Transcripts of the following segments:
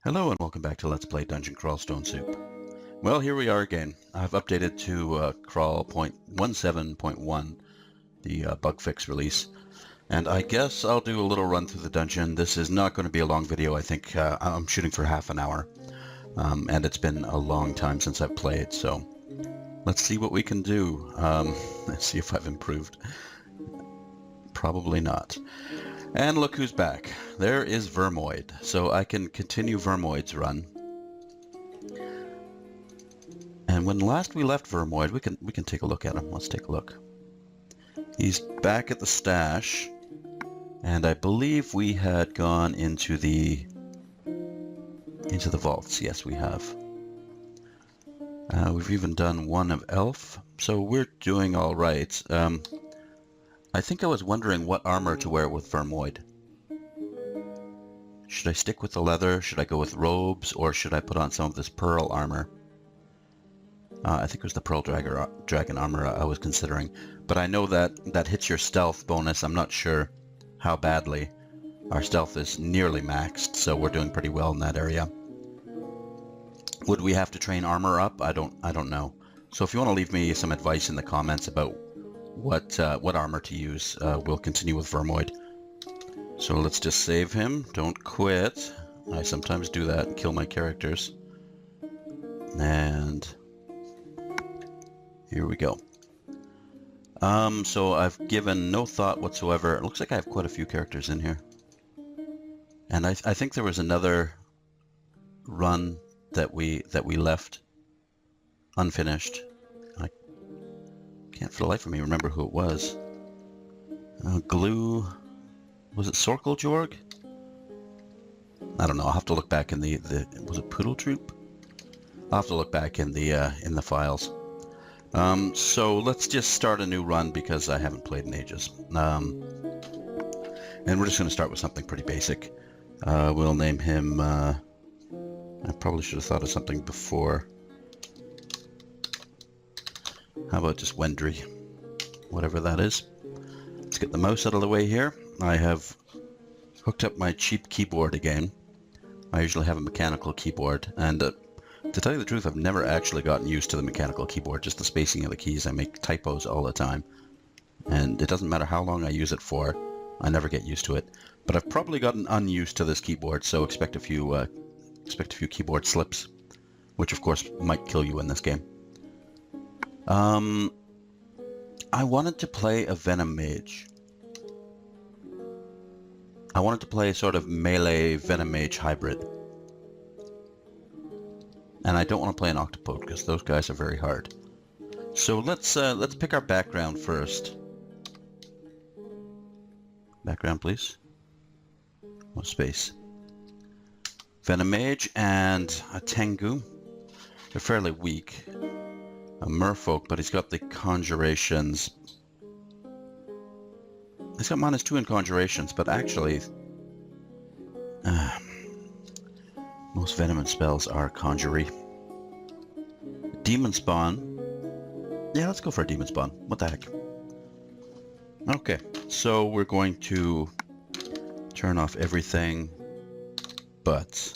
Hello and welcome back to Let's Play Dungeon Crawl Stone Soup. Well, here we are again. I've updated to crawl 0.17.1, the bug fix release. And I guess I'll do a little run through the dungeon. This is not going to be a long video. I think I'm shooting for half an hour. And it's been a long time since I've played, so let's see what we can do. Let's see if I've improved. Probably not. And look who's back. There is Vermoid. So I can continue Vermoid's run. And when last we left Vermoid, we can take a look at him. Let's take a look. He's back at the stash. And I believe we had gone into the vaults. Yes, we have. We've even done one of Elf. So we're doing all right. I think I was wondering what armor to wear with Vermoid. Should I stick with the leather? Should I go with robes? Or should I put on some of this pearl armor? I think it was the pearl dragon armor I was considering. But I know that hits your stealth bonus. I'm not sure how badly. Our stealth is nearly maxed, so we're doing pretty well in that area. Would we have to train armor up? I don't know. So if you want to leave me some advice in the comments about what armor to use, we'll continue with Vermoid. So let's just save him. Don't quit. I sometimes do that and kill my characters. And here we go. So I've given no thought whatsoever. It looks like I have quite a few characters in here. And I think there was another run that we left unfinished. I can't for the life of me remember who it was. Glue. Was it Sorkeljorg? I don't know. I'll have to look back in the was it Poodle Troop? I'll have to look back in the files. So let's just start a new run because I haven't played in ages. And we're just going to start with something pretty basic. We'll name him. I probably should have thought of something before. How about just Whendri? Whatever that is. Let's get the mouse out of the way here. I have hooked up my cheap keyboard again. I usually have a mechanical keyboard, and to tell you the truth, I've never actually gotten used to the mechanical keyboard, just the spacing of the keys. I make typos all the time, and it doesn't matter how long I use it for, I never get used to it. But I've probably gotten unused to this keyboard, so expect a few keyboard slips, which of course might kill you in this game. I wanted to play a Venom Mage. I wanted to play a sort of melee Venom Mage hybrid. And I don't want to play an Octopode because those guys are very hard. So let's pick our background first. Background, please. What space? Venom Mage and a Tengu. They're fairly weak. A Merfolk, but he's got the Conjurations. He's got -2 in Conjurations, but actually most Venomous spells are Conjury. Demonspawn. Yeah, let's go for a Demonspawn. What the heck? Okay, so we're going to turn off everything but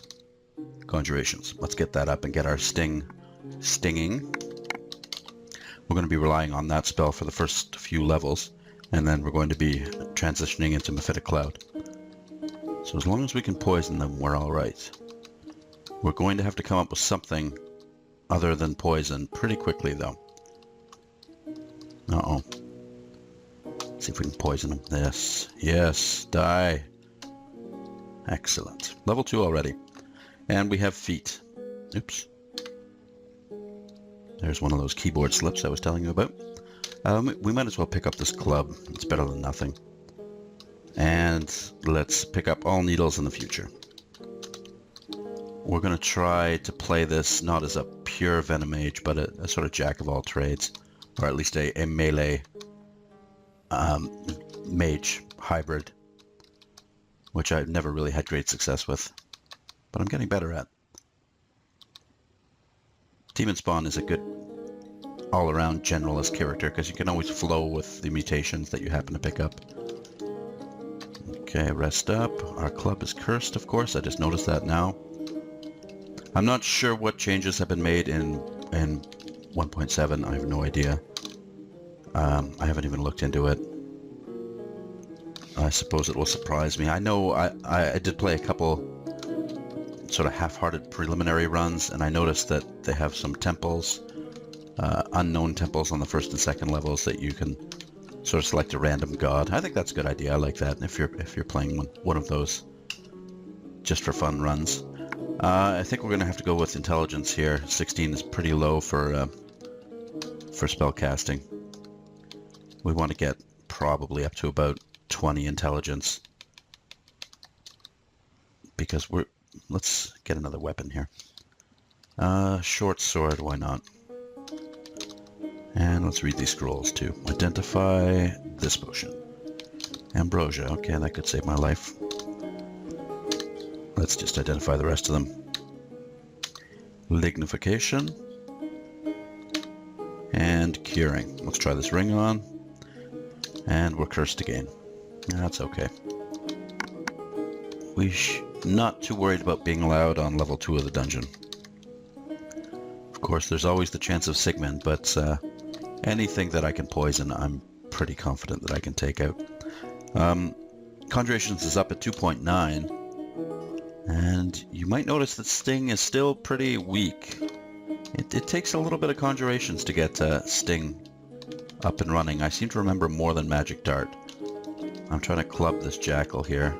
Conjurations. Let's get that up and get our stinging. We're going to be relying on that spell for the first few levels, and then we're going to be transitioning into Mephitic Cloud. So as long as we can poison them, we're alright. We're going to have to come up with something other than poison pretty quickly, though. Uh-oh. Let's see if we can poison them. Yes. Yes. Die. Excellent. Level 2 already. And we have feet. Oops. There's one of those keyboard slips I was telling you about. We might as well pick up this club. It's better than nothing. And let's pick up all needles in the future. We're going to try to play this not as a pure Venom Mage, but a sort of jack of all trades. Or at least a melee mage hybrid. Which I've never really had great success with. But I'm getting better at. Demonspawn is a good all-around generalist character because you can always flow with the mutations that you happen to pick up. Okay, rest up. Our club is cursed, of course. I just noticed that now. I'm not sure what changes have been made in 1.7. I have no idea. I haven't even looked into it. I suppose it will surprise me. I know I did play a couple sort of half-hearted preliminary runs, and I noticed that they have some temples, unknown temples on the first and second levels that you can sort of select a random god. I think that's a good idea. I like that if you're playing one of those just for fun runs. I think we're going to have to go with intelligence here. 16 is pretty low for spell casting. We want to get probably up to about 20 intelligence, because let's get another weapon here. Short sword, why not? And let's read these scrolls too. Identify this potion. Ambrosia, okay, that could save my life. Let's just identify the rest of them. Lignification. And curing. Let's try this ring on. And we're cursed again. That's okay. Not too worried about being allowed on level 2 of the dungeon. Of course, there's always the chance of Sigmund, but anything that I can poison, I'm pretty confident that I can take out. Conjurations is up at 2.9. And you might notice that Sting is still pretty weak. It takes a little bit of Conjurations to get Sting up and running. I seem to remember more than Magic Dart. I'm trying to club this Jackal here.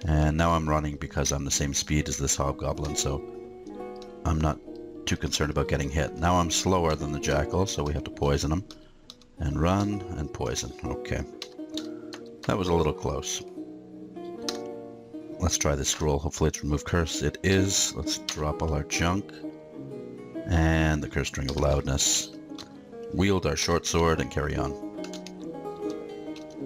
And now I'm running because I'm the same speed as this Hobgoblin, so I'm not too concerned about getting hit. Now I'm slower than the Jackal, so we have to poison him. And run and poison. Okay. That was a little close. Let's try this scroll. Hopefully it's remove curse. It is. Let's drop all our junk. And the Cursed Ring of Loudness. Wield our short sword and carry on.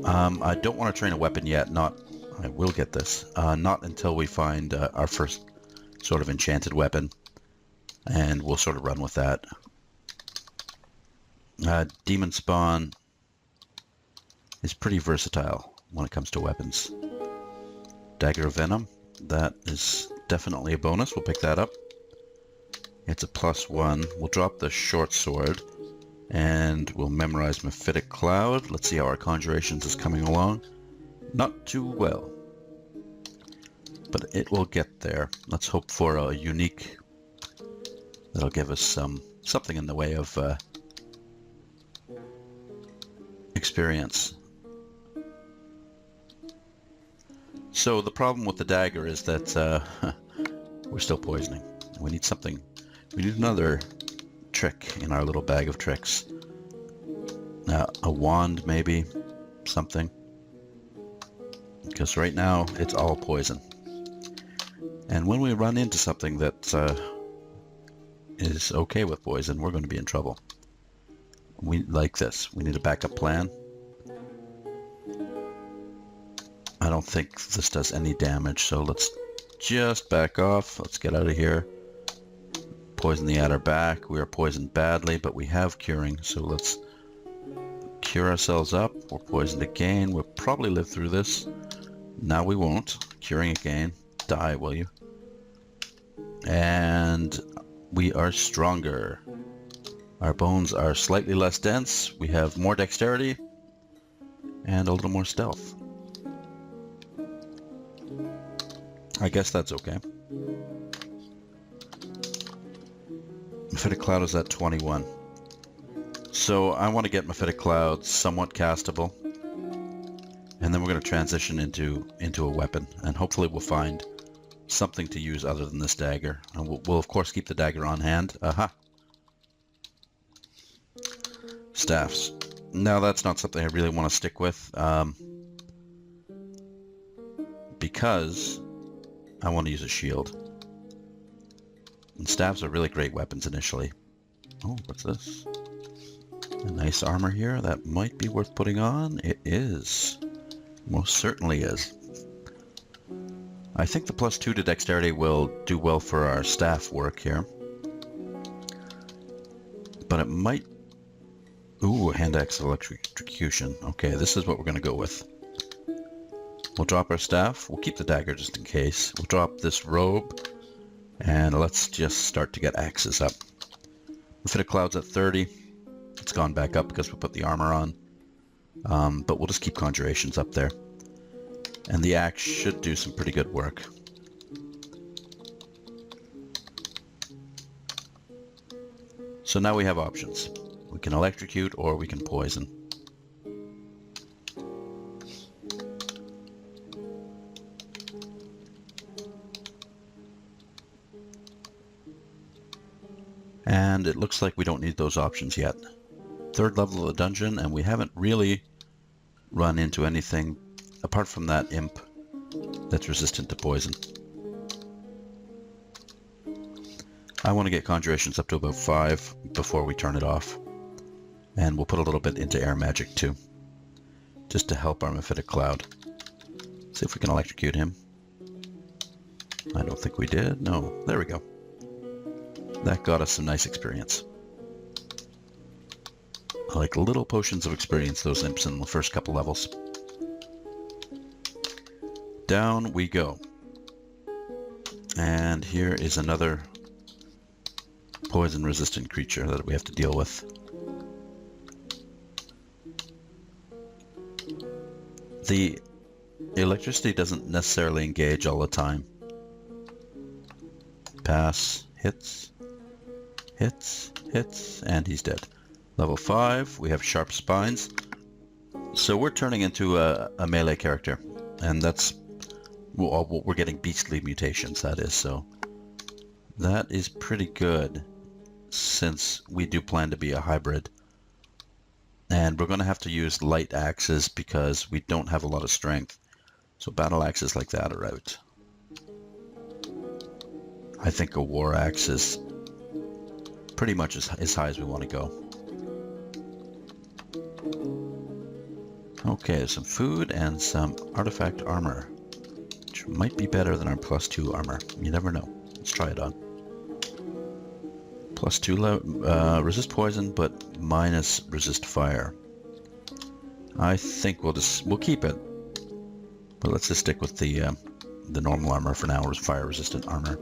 I don't want to train a weapon yet. I will get this. Not until we find our first sort of enchanted weapon. And we'll sort of run with that. Demonspawn is pretty versatile when it comes to weapons. Dagger of Venom, that is definitely a bonus. We'll pick that up. It's a +1. We'll drop the short sword and we'll memorize Mephitic Cloud. Let's see how our Conjurations is coming along. Not too well, but it will get there. Let's hope for a unique that'll give us something in the way of experience. So the problem with the dagger is that we're still poisoning. We need something. We need another trick in our little bag of tricks. A wand, maybe. Something. Because right now, it's all poison. And when we run into something that is okay with poison, we're going to be in trouble. We like this. We need a backup plan. I don't think this does any damage, so let's just back off. Let's get out of here. Poison the adder back. We are poisoned badly, but we have curing, so let's cure ourselves up. We're poisoned again. We'll probably live through this. Now we won't. Curing again. Die, will you? And we are stronger. Our bones are slightly less dense. We have more dexterity and a little more stealth. I guess that's okay. Mephitic Cloud is at 21. So I want to get Mephitic Cloud somewhat castable. And then we're going to transition into a weapon. And hopefully we'll find something to use other than this dagger. And we'll of course keep the dagger on hand. Aha! Staffs. Now that's not something I really want to stick with. Because I want to use a shield. And staffs are really great weapons initially. Oh, what's this? A nice armor here that might be worth putting on. It is. Most certainly is. I think the +2 to dexterity will do well for our staff work here. But it might... Ooh, hand axe electrocution. Okay, this is what we're going to go with. We'll drop our staff. We'll keep the dagger just in case. We'll drop this robe. And let's just start to get axes up. Mephitic Cloud's at 30. It's gone back up because we put the armor on. But we'll just keep conjurations up there. And the axe should do some pretty good work. So now we have options. We can electrocute or we can poison. And it looks like we don't need those options yet. Third level of the dungeon, and we haven't really run into anything apart from that imp that's resistant to poison. I want to get conjurations up to about 5 before we turn it off. And we'll put a little bit into air magic too, just to help our Mephitic Cloud. See if we can electrocute him. I don't think we did. No, there we go. That got us some nice experience. I like little potions of experience, those imps in the first couple levels. Down we go. And here is another poison-resistant creature that we have to deal with. The electricity doesn't necessarily engage all the time. Pass, hits, hits, hits, and he's dead. Level 5, we have sharp spines. So we're turning into a melee character, and that's we're getting beastly mutations, that is. So that is pretty good, since we do plan to be a hybrid. And we're going to have to use light axes because we don't have a lot of strength. So battle axes like that are out. I think a war axe is pretty much as high as we want to go. Okay, there's some food and some artifact armor, which might be better than our +2 armor. You never know. Let's try it on. +2 resist poison, but minus resist fire. I think we'll keep it, but let's just stick with the normal armor for now, or fire resistant armor.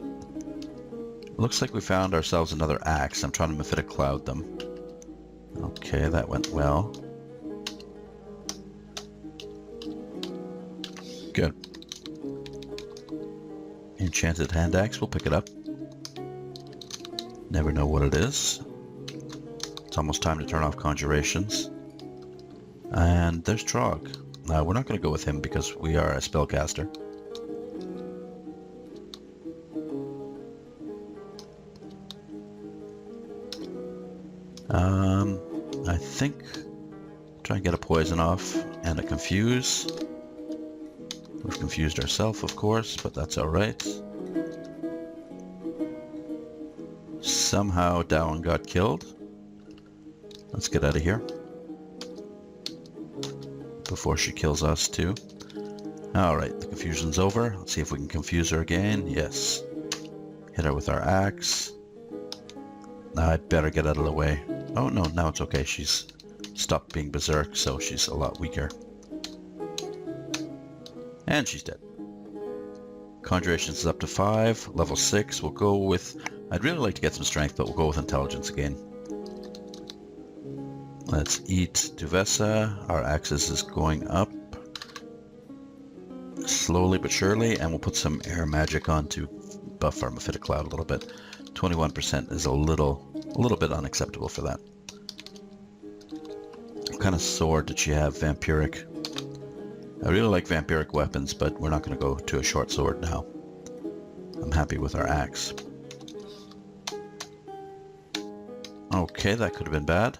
Looks like we found ourselves another axe. I'm trying to Mephitic Cloud them. Okay, that went well. Good. Enchanted hand axe, we'll pick it up. Never know what it is. It's almost time to turn off conjurations. And there's Trog. Now, we're not going to go with him because we are a spellcaster. I think try and get a poison off and a confuse. We've confused ourselves, of course, but that's alright. Somehow Dowan got killed. Let's get out of here before she kills us too. Alright, the confusion's over. Let's see if we can confuse her again. Yes. Hit her with our axe. I better get out of the way. Oh no, now it's okay. She's stopped being berserk, so she's a lot weaker. And she's dead. Conjurations is up to 5. Level 6, we'll go with... I'd really like to get some strength, but we'll go with intelligence again. Let's eat Duvessa. Our axis is going up. Slowly but surely, and we'll put some air magic on to buff our Mephitic Cloud a little bit. 21% is a little bit unacceptable for that. What kind of sword did she have? Vampiric. I really like vampiric weapons, but we're not going to go to a short sword now. I'm happy with our axe. Okay, that could have been bad.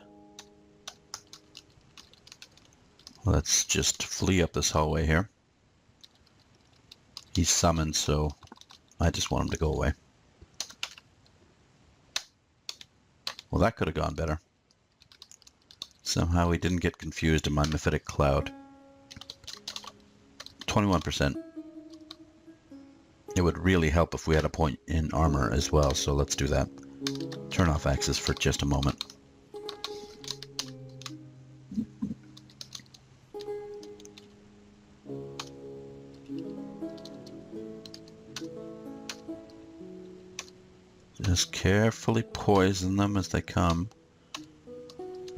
Let's just flee up this hallway here. He's summoned, so I just want him to go away. Well, that could have gone better. Somehow he didn't get confused in my Mephitic Cloud. 21%. It would really help if we had a point in armor as well, so let's do that. Turn off axes for just a moment. Just carefully poison them as they come.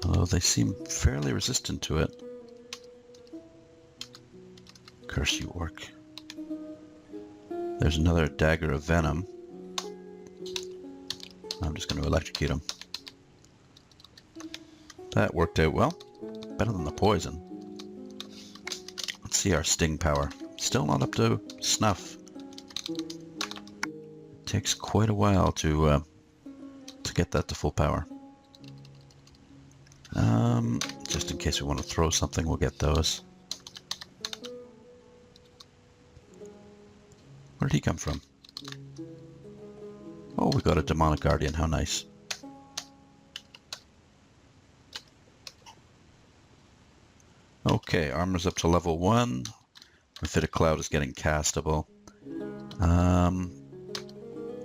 Although they seem fairly resistant to it. Curse you, orc. There's another dagger of venom. I'm just going to electrocute him. That worked out well. Better than the poison. Let's see our sting power. Still not up to snuff. It takes quite a while to get that to full power. Just in case we want to throw something, we'll get those. Where did he come from? Oh, we got a demonic guardian. How nice. Okay, armor's up to level 1. Mephitic Cloud is getting castable.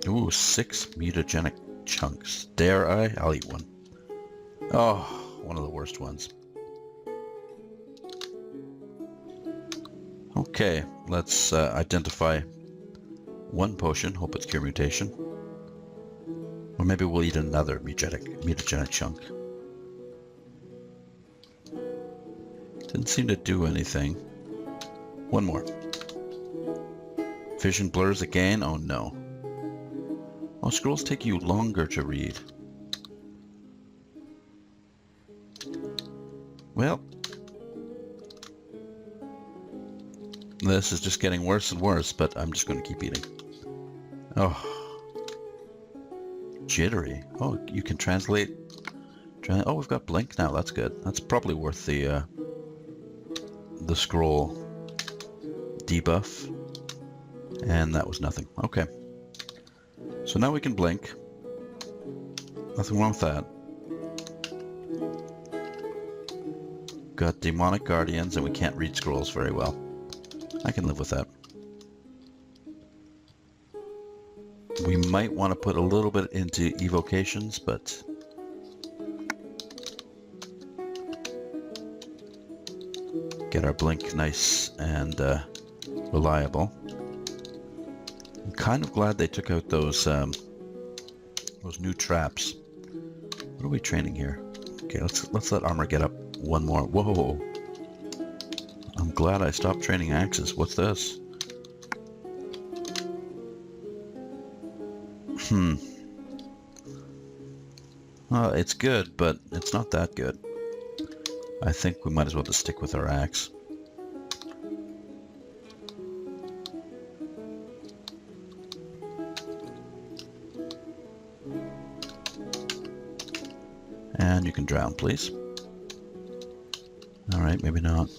Ooh, 6 mutagenic chunks. Dare I? I'll eat one. Oh, one of the worst ones. Okay, let's identify one potion. Hope it's Cure Mutation. Or maybe we'll eat another mutagenic chunk. Didn't seem to do anything. One more. Vision blurs again? Oh no. Oh, scrolls take you longer to read. Well, this is just getting worse and worse, but I'm just going to keep eating. Oh. Jittery. Oh, you can translate. Oh, we've got blink now. That's good. That's probably worth the scroll debuff. And that was nothing. Okay. So now we can blink. Nothing wrong with that. Got demonic guardians and we can't read scrolls very well. I can live with that. We might want to put a little bit into evocations, but get our blink nice and reliable. I'm kind of glad they took out those new traps. What are we training here? Okay, let's let armor get up one more. Whoa! I'm glad I stopped training axes. What's this? Well, it's good, but it's not that good. I think we might as well just stick with our axe. And you can drown, please. Alright, maybe not.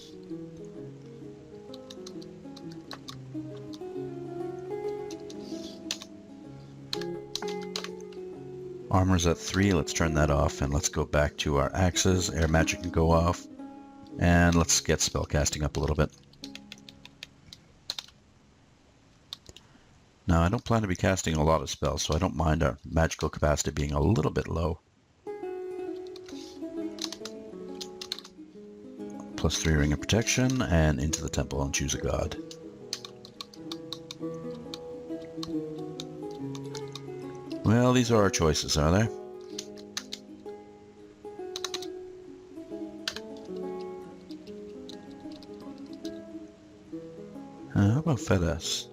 Armor's at 3, let's turn that off, and let's go back to our axes. Air magic can go off. And let's get spellcasting up a little bit. Now, I don't plan to be casting a lot of spells, so I don't mind our magical capacity being a little bit low. +3 Ring of Protection, and into the temple and choose a god. Well, these are our choices, are they? How about Fedas?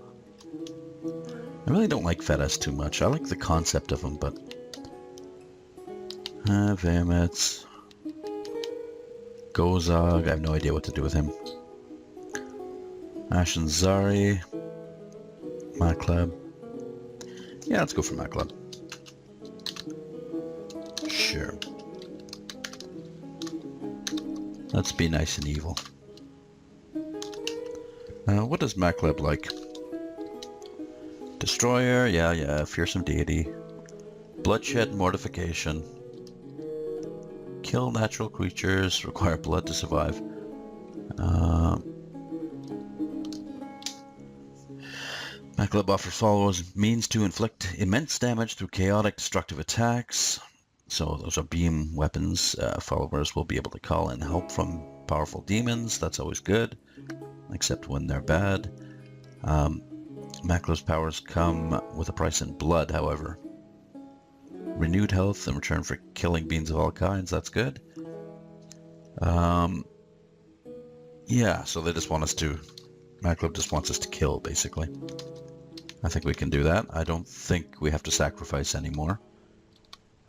I really don't like Fedas too much. I like the concept of them, but... Vamets... Gozog, I have no idea what to do with him. Ashen Zari... Makhleb... Yeah, let's go for Makhleb. Sure. Let's be nice and evil. What does Makhleb like? Destroyer, yeah, fearsome deity. Bloodshed, mortification. Kill natural creatures, require blood to survive. Makhleb offers followers means to inflict immense damage through chaotic destructive attacks. So those are beam weapons. Followers will be able to call in help from powerful demons. That's always good, except when they're bad. Makhleb's powers come with a price in blood, however. renewed health in return for killing beings of all kinds. That's good. Yeah, so they just want us to... Makhleb just wants us to kill, basically. I think we can do that. I don't think we have to sacrifice anymore.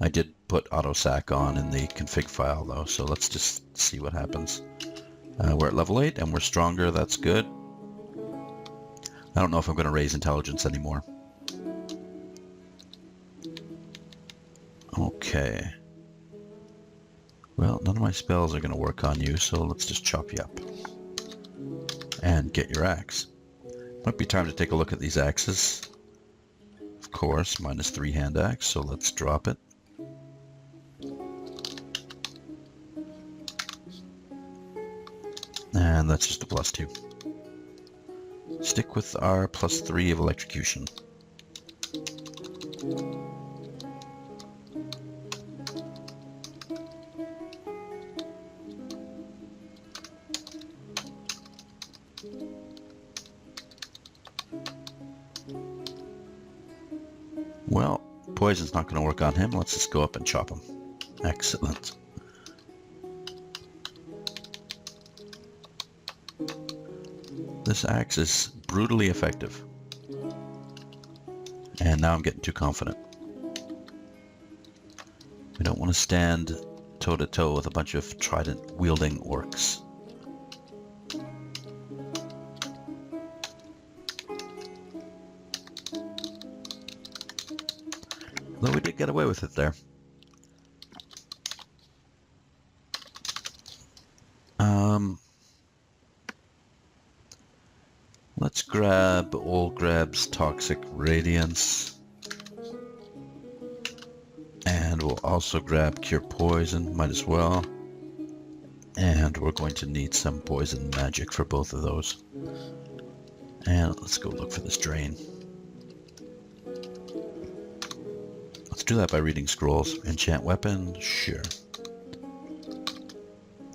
I did put auto-sac on in the config file, though, so let's just see what happens. We're at level 8, and we're stronger. That's good. I don't know if I'm going to raise intelligence anymore. Okay. Well, none of my spells are going to work on you, so let's just chop you up. And get your axe. Might be time to take a look at these axes. Of course, -3 hand axe, so let's drop it. And that's just a +2. Stick with our +3 of electrocution. Well, poison's not going to work on him. Let's just go up and chop him. Excellent. This axe is brutally effective. And now I'm getting too confident. We don't want to stand toe-to-toe with a bunch of trident-wielding orcs. Though we did get away with it there. Let's grab Old Grab's Toxic Radiance. And we'll also grab Cure Poison, might as well. And we're going to need some poison magic for both of those. And let's go look for this drain. Let's do that by reading scrolls. Enchant weapon, sure.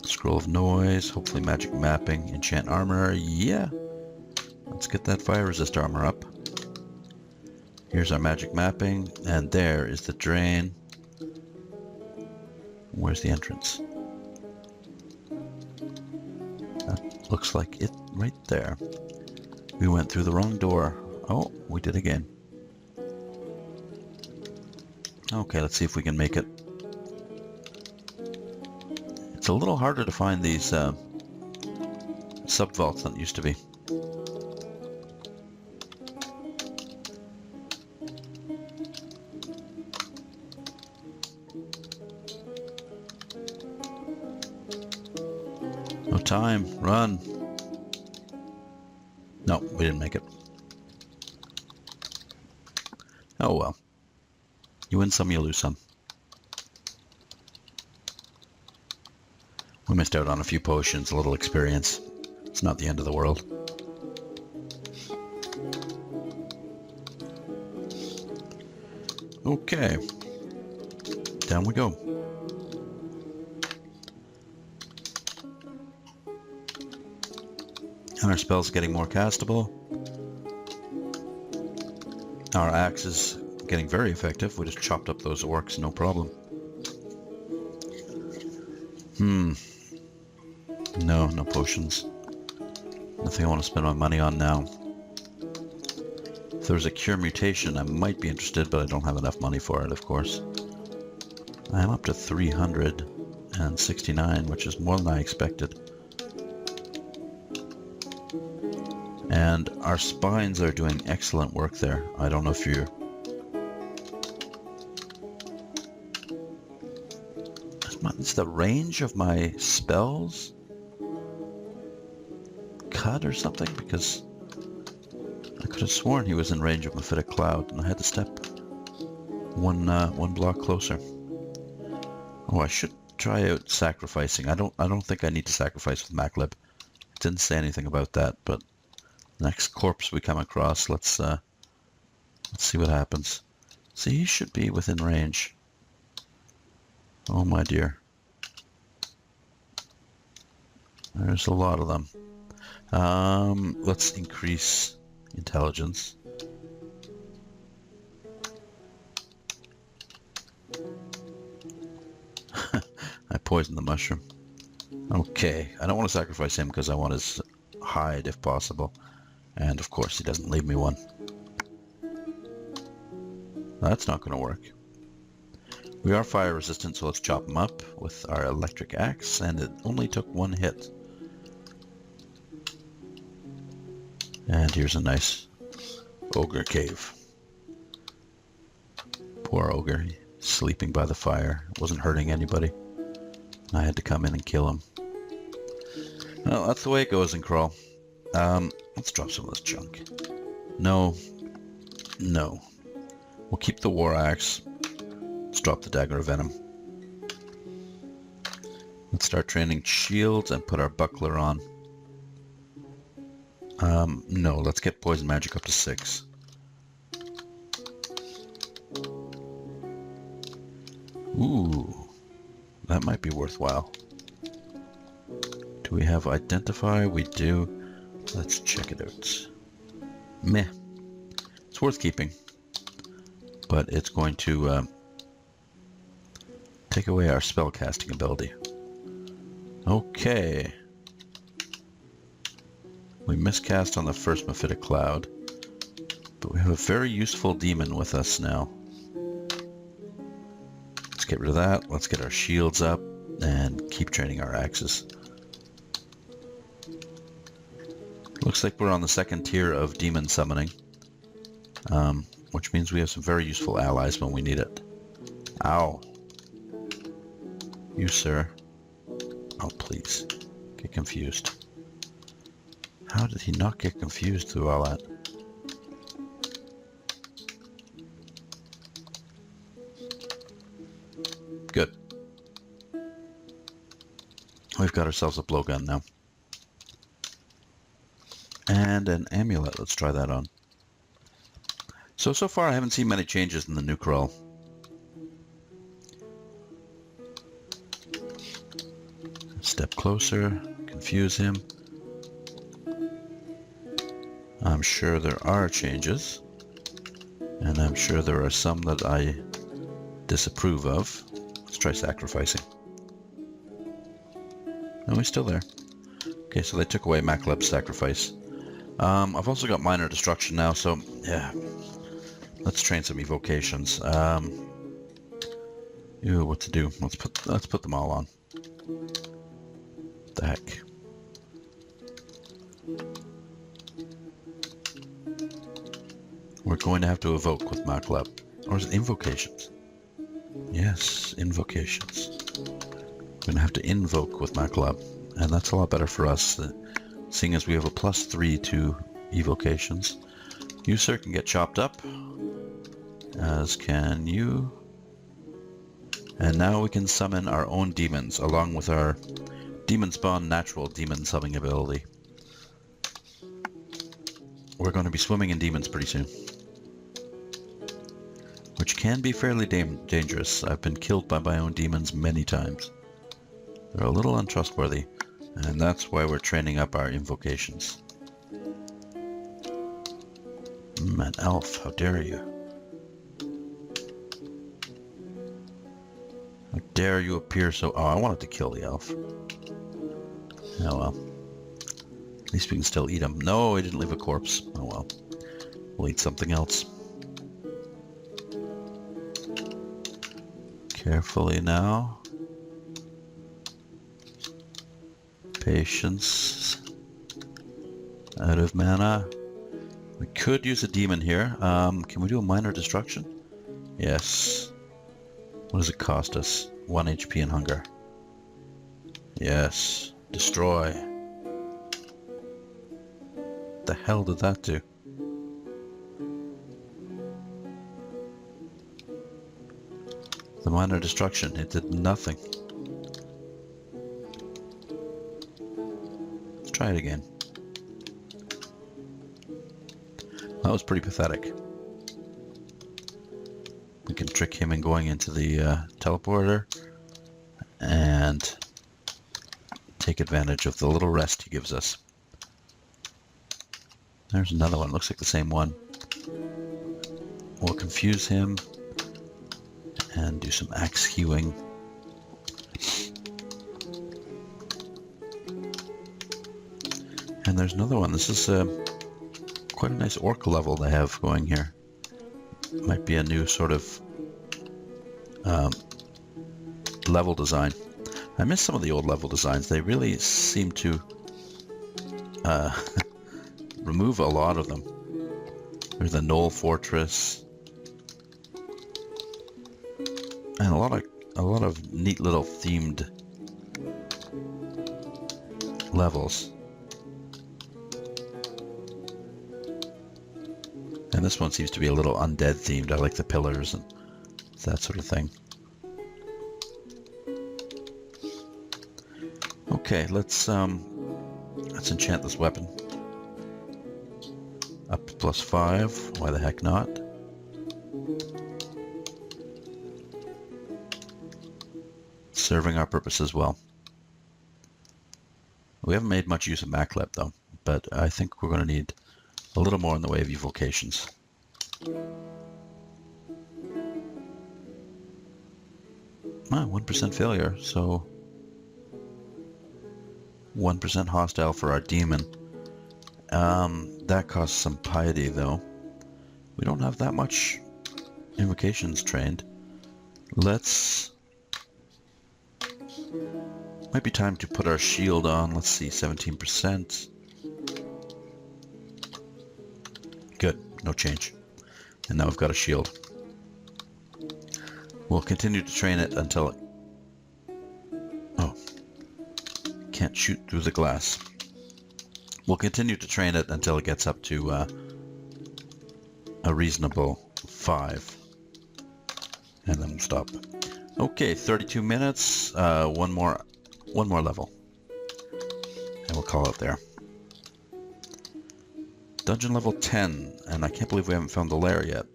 Scroll of noise, hopefully magic mapping. Enchant armor, yeah. Let's get that fire resist armor up. Here's our magic mapping, and there is the drain. Where's the entrance? That looks like it right there. We went through the wrong door. Oh, we did again. Okay, let's see if we can make it. It's a little harder to find these sub-vaults than it used to be. No time, run. No, we didn't make it. Oh well. You win some, you lose some. We missed out on a few potions, a little experience. It's not the end of the world. Okay. Down we go. And our spell's getting more castable. Our axe is getting very effective. We just chopped up those orcs, no problem. No potions. Nothing I want to spend my money on now. If there was a cure mutation, I might be interested, but I don't have enough money for it, of course. I'm up to 369, which is more than I expected. And our spines are doing excellent work there. I don't know if you're... Is the range of my spells cut or something? Because I could have sworn he was in range of Mephitic Cloud, and I had to step one block closer. Oh, I should try out sacrificing. I don't think I need to sacrifice with Makhleb. It didn't say anything about that, but next corpse we come across, let's see what happens. See, he should be within range. Oh my dear. There's a lot of them. Let's increase intelligence. poison the mushroom. Okay, I don't want to sacrifice him because I want his hide if possible. And of course he doesn't leave me one. That's not going to work. We are fire resistant, so let's chop him up with our electric axe, and it only took one hit. And here's a nice ogre cave. Poor ogre, sleeping by the fire. Wasn't hurting anybody. I had to come in and kill him. Well, that's the way it goes in Crawl. Let's drop some of this junk. No. No. We'll keep the war axe. Let's drop the dagger of venom. Let's start training shields and put our buckler on. No, let's get poison magic up to 6. Ooh, that might be worthwhile. Do we have identify? We do. Let's check it out. Meh. It's worth keeping, but it's going to take away our spell casting ability. Okay. We miscast on the first Mephitic Cloud, but we have a very useful demon with us now. Let's get rid of that. Let's get our shields up and keep training our axes. Looks like we're on the second tier of demon summoning, which means we have some very useful allies when we need it. Ow. You, sir. Oh, please. Get confused. How did he not get confused through all that? Good. We've got ourselves a blowgun now. And an amulet. Let's try that on. So far I haven't seen many changes in the new Crawl. Step closer. Confuse him. I'm sure there are changes, and I'm sure there are some that I disapprove of. Let's try sacrificing. No, he's still there. Okay, so they took away Makhleb's sacrifice. I've also got minor destruction now, so yeah. Let's train some evocations. What to do? Let's put them all on. What the heck? We're going to have to evoke with Makhleb. Or is it invocations? Yes, invocations. We're going to have to invoke with Makhleb. And that's a lot better for us, seeing as we have a +3 to evocations. You, sir, can get chopped up. As can you. And now we can summon our own demons, along with our Demonspawn natural demon summoning ability. We're going to be swimming in demons pretty soon. Which can be fairly dangerous. I've been killed by my own demons many times. They're a little untrustworthy, and that's why we're training up our invocations. An elf, how dare you? How dare you appear so... Oh, I wanted to kill the elf. Oh well. At least we can still eat him. No, he didn't leave a corpse. Oh well. We'll eat something else. Carefully now. Patience. Out of mana. We could use a demon here. Can we do a minor destruction? Yes. What does it cost us? 1 HP and hunger. Yes. Destroy. What the hell did that do? The minor destruction, it did nothing. Let's try it again. That was pretty pathetic. We can trick him in going into the teleporter and take advantage of the little rest he gives us. There's another one, looks like the same one. We'll confuse him and do some axe hewing. And there's another one. This is quite a nice orc level they have going here. Might be a new sort of level design. I miss some of the old level designs. They really seem to remove a lot of them. There's the Knoll Fortress, and a lot of neat little themed levels. And this one seems to be a little undead themed. I like the pillars and that sort of thing. Okay, let's enchant this weapon. Up to +5. Why the heck not? Serving our purpose as well. We haven't made much use of Makhleb though, but I think we're going to need a little more in the way of evocations. Ah, 1% failure, so 1% hostile for our demon. That costs some piety though. We don't have that much invocations trained. Might be time to put our shield on. Let's see, 17%. Good, no change. And now we've got a shield. We'll continue to train it until it... Oh. Can't shoot through the glass. We'll continue to train it until it gets up to a reasonable 5. And then we'll stop. Okay, 32 minutes. One more level. And we'll call it there. Dungeon level 10, and I can't believe we haven't found the lair yet.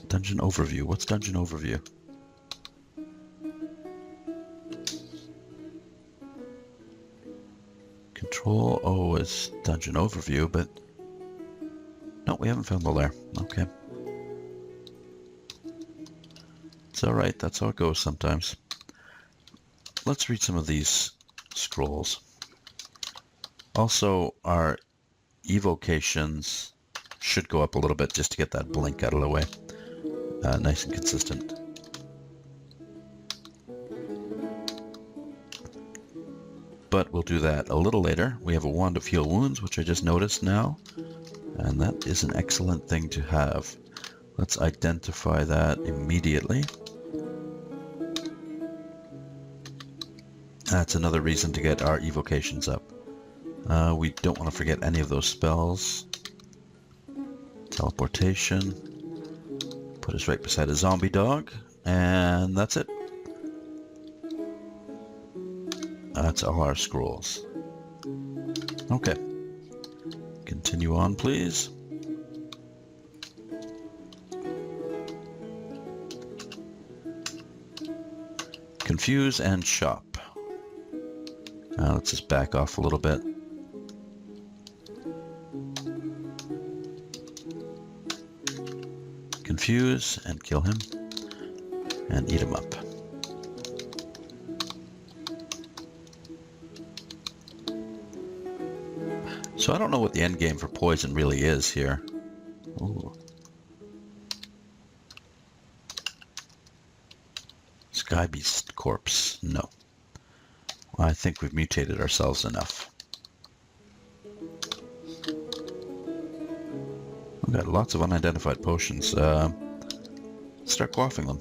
Dungeon overview. What's dungeon overview? Control O is dungeon overview, but no, we haven't found the lair. Okay. It's alright, that's how it goes sometimes. Let's read some of these scrolls. Also, our evocations should go up a little bit just to get that blink out of the way. Nice and consistent. But we'll do that a little later. We have a wand of heal wounds, which I just noticed now. And that is an excellent thing to have. Let's identify that immediately. That's another reason to get our evocations up. We don't want to forget any of those spells. Teleportation. Put us right beside a zombie dog. And that's it. That's all our scrolls. Okay. Continue on, please. Confuse and shop. Let's just back off a little bit. Confuse and kill him. And eat him up. So I don't know what the end game for poison really is here. Ooh. Sky Beast corpse. No. Well, I think we've mutated ourselves enough. We've got lots of unidentified potions. Start quaffing them.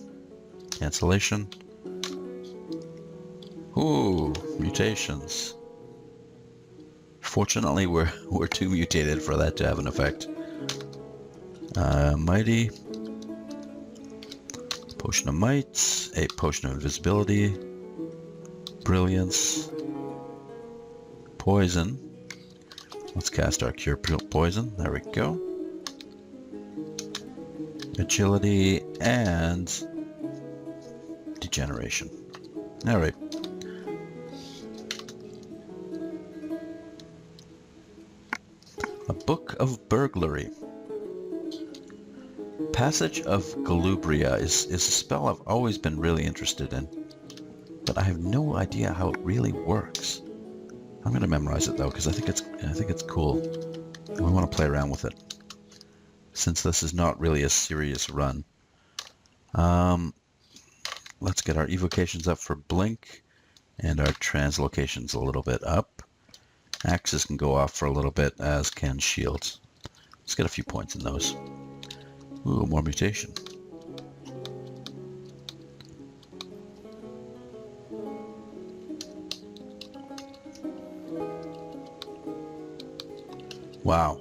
Cancellation. Ooh, mutations. Fortunately, we're too mutated for that to have an effect. Mighty. Potion of Might. A Potion of Invisibility. Brilliance. Poison. Let's cast our Cure Poison. There we go. Agility and Degeneration. Alright. A Book of Burglary. Passage of Galubria is a spell I've always been really interested in, but I have no idea how it really works. I'm going to memorize it though, because I think it's cool. And we want to play around with it, since this is not really a serious run. Let's get our evocations up for Blink, and our translocations a little bit up. Axes can go off for a little bit, as can shields. Let's get a few points in those. Ooh, more mutation. Wow.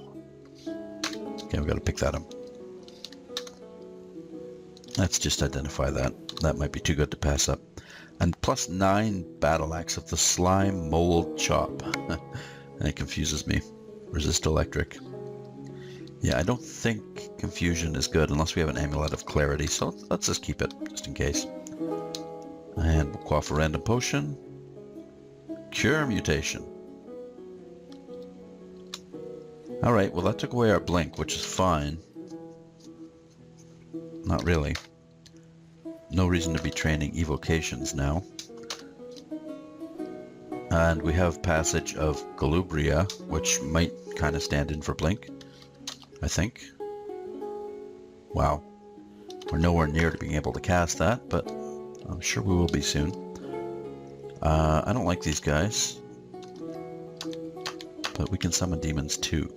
Okay, we've got to pick that up. Let's just identify that. That might be too good to pass up. And +9 battle axe of the slime mold chop. And it confuses me. Resist electric. Yeah, I don't think confusion is good unless we have an amulet of clarity. So let's just keep it, just in case. And we'll quaff a random potion. Cure mutation. Alright, well that took away our blink, which is fine. Not really. No reason to be training evocations now. And we have passage of Galubria, which might kind of stand in for blink, I think. Wow. We're nowhere near to being able to cast that, but I'm sure we will be soon. I don't like these guys, but we can summon demons too.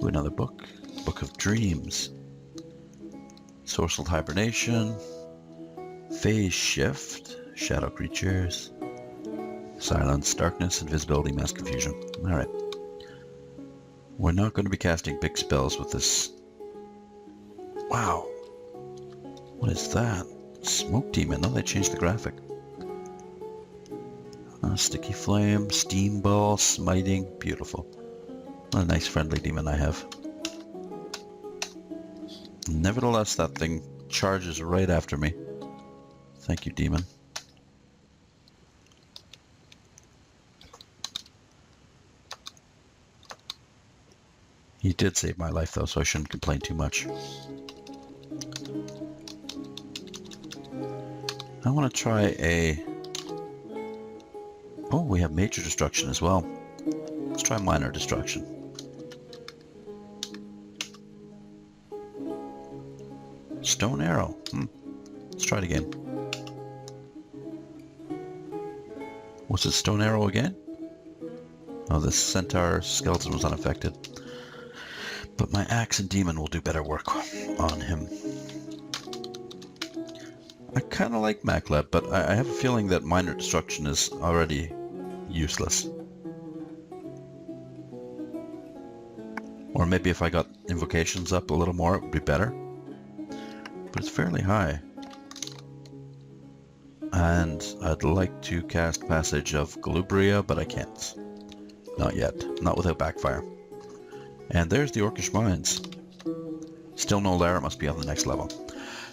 Ooh, another book. Book of Dreams. Sorcel Hibernation. Phase Shift. Shadow Creatures. Silence, Darkness, Invisibility, Mass Confusion. Alright. We're not going to be casting big spells with this. Wow. What is that? Smoke Demon. Oh, they changed the graphic. Sticky Flame, Steam Ball, Smiting. Beautiful. What a nice friendly demon I have. Nevertheless, that thing charges right after me. Thank you, demon. He did save my life though, so I shouldn't complain too much. I want to try a... Oh, we have major destruction as well. Let's try minor destruction. Stone arrow. Let's try it again. What's it, stone arrow again? Oh, the centaur skeleton was unaffected. But my axe and demon will do better work on him. I kind of like Makhleb, but I have a feeling that minor destruction is already useless. Or maybe if I got invocations up a little more, it would be better. But it's fairly high. And I'd like to cast Passage of Galubria, but I can't. Not yet. Not without backfire. And there's the Orkish mines. Still no lair, it must be on the next level.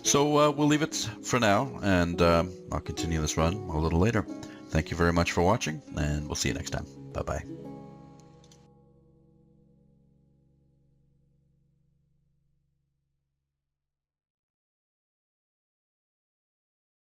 So we'll leave it for now, and I'll continue this run a little later. Thank you very much for watching, and we'll see you next time. Bye-bye.